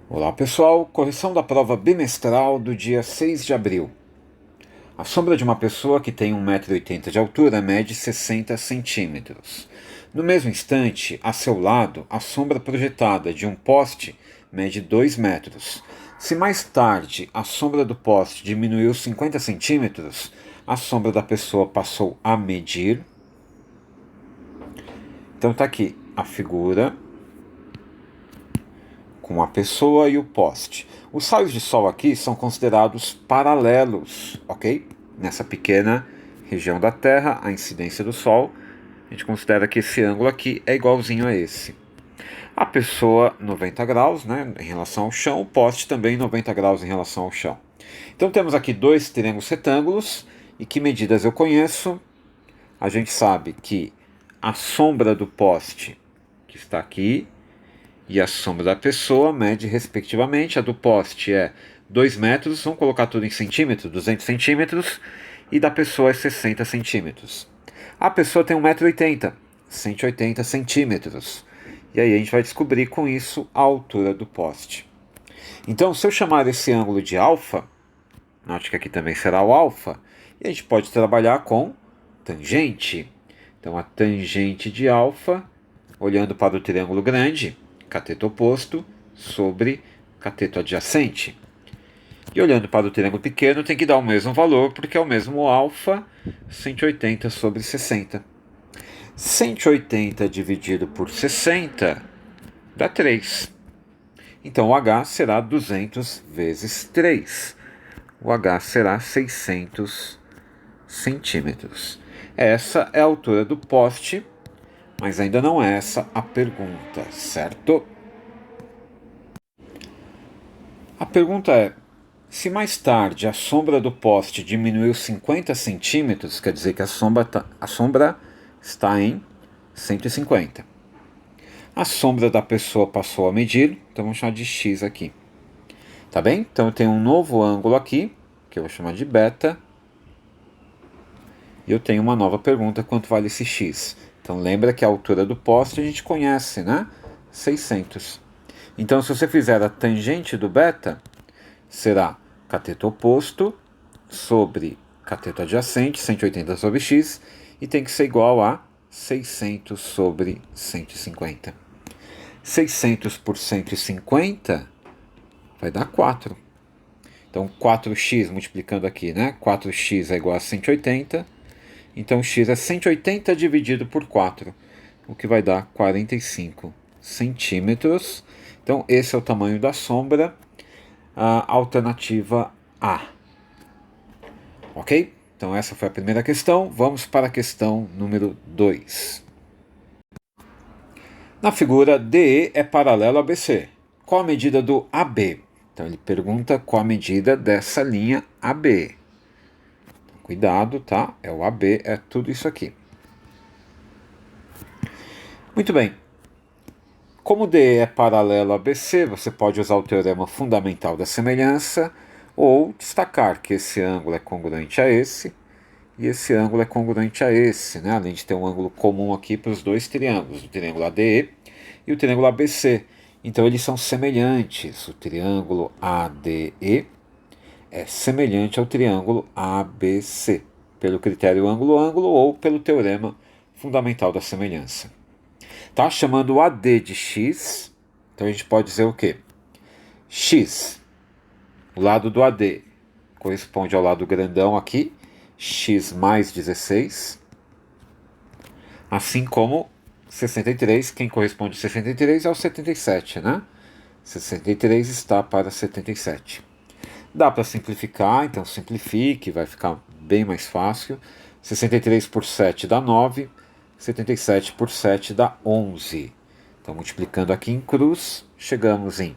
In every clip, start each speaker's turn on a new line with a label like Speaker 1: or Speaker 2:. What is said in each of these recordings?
Speaker 1: Olá pessoal, correção da prova bimestral do dia 6 de abril. A sombra de uma pessoa que tem 1,80 m de altura mede 60 centímetros. No mesmo instante, a seu lado, a sombra projetada de um poste mede 2 metros. Se mais tarde a sombra do poste diminuiu 50 centímetros, a sombra da pessoa passou a medir. Então está aqui a figura com a pessoa e o poste. Os raios de sol aqui são considerados paralelos, ok? Nessa pequena região da Terra, a incidência do Sol, a gente considera que esse ângulo aqui é igualzinho a esse. A pessoa 90 graus, né, em relação ao chão, o poste também 90 graus em relação ao chão. Então temos aqui dois triângulos retângulos, e que medidas eu conheço? A gente sabe que a sombra do poste, que está aqui, e a sombra da pessoa mede respectivamente. A do poste é 2 metros, vamos colocar tudo em centímetros, 200 centímetros, e da pessoa é 60 centímetros. A pessoa tem 1,80 m, 180 centímetros. E aí a gente vai descobrir com isso a altura do poste. Então, se eu chamar esse ângulo de alfa, note que aqui também será o alfa, e a gente pode trabalhar com tangente. Então, a tangente de alfa, olhando para o triângulo grande, cateto oposto sobre cateto adjacente. E olhando para o triângulo pequeno, tem que dar o mesmo valor, porque é o mesmo alfa, 180 sobre 60. 180 dividido por 60 dá 3. Então o H será 200 vezes 3. O H será 600 centímetros. Essa é a altura do poste, mas ainda não é essa a pergunta, certo? A pergunta é: se mais tarde a sombra do poste diminuiu 50 centímetros, quer dizer que a sombra está em 150. A sombra da pessoa passou a medir, então vamos chamar de x aqui. Tá bem? Então eu tenho um novo ângulo aqui, que eu vou chamar de beta. E eu tenho uma nova pergunta: quanto vale esse x? Então lembra que a altura do poste a gente conhece, né? 600. Então se você fizer a tangente do beta, será cateto oposto sobre cateto adjacente, 180 sobre x, e tem que ser igual a 600 sobre 150. 600 por 150 vai dar 4. Então 4x multiplicando aqui, né? 4x é igual a 180. Então x é 180 dividido por 4, o que vai dar 45 centímetros. Então esse é o tamanho da sombra, a alternativa A. Ok? Então essa foi a primeira questão. Vamos para a questão número 2. Na figura, DE é paralelo a BC. Qual a medida do AB? Então ele pergunta qual a medida dessa linha AB. Cuidado, tá? É o AB, é tudo isso aqui. Muito bem. Como DE é paralelo a BC, você pode usar o teorema fundamental da semelhança ou destacar que esse ângulo é congruente a esse e esse ângulo é congruente a esse, né? Além de ter um ângulo comum aqui para os dois triângulos, o triângulo ADE e o triângulo ABC. Então eles são semelhantes. O triângulo ADE é semelhante ao triângulo ABC, pelo critério ângulo-ângulo ou pelo teorema fundamental da semelhança. Tá? Chamando o AD de x, então a gente pode dizer o quê? X, o lado do AD, corresponde ao lado grandão aqui, x mais 16, assim como 63, quem corresponde a 63 é o 77, né? 63 está para 77. Dá para simplificar, então simplifique, vai ficar bem mais fácil. 63 por 7 dá 9, 77 por 7 dá 11. Então, multiplicando aqui em cruz, chegamos em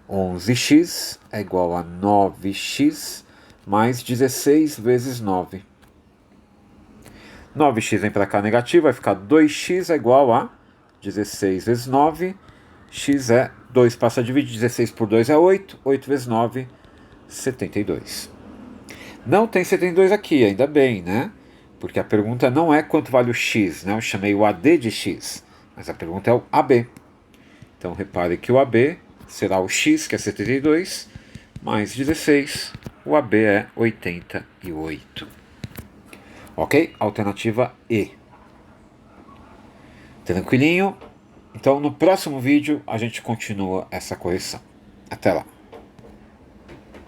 Speaker 1: 11x é igual a 9x mais 16 vezes 9. 9x vem para cá negativo, vai ficar 2x é igual a 16 vezes 9. X é 2, passa a dividir, 16 por 2 é 8, 8 vezes 9, 72. Não tem 72 aqui, ainda bem, né? Porque a pergunta não é quanto vale o x, né? Eu chamei o AD de x, mas a pergunta é o AB. Então repare que o AB será o X, que é 72, mais 16, o AB é 88. Ok? Alternativa E. Tranquilinho? Então no próximo vídeo a gente continua essa correção. Até lá!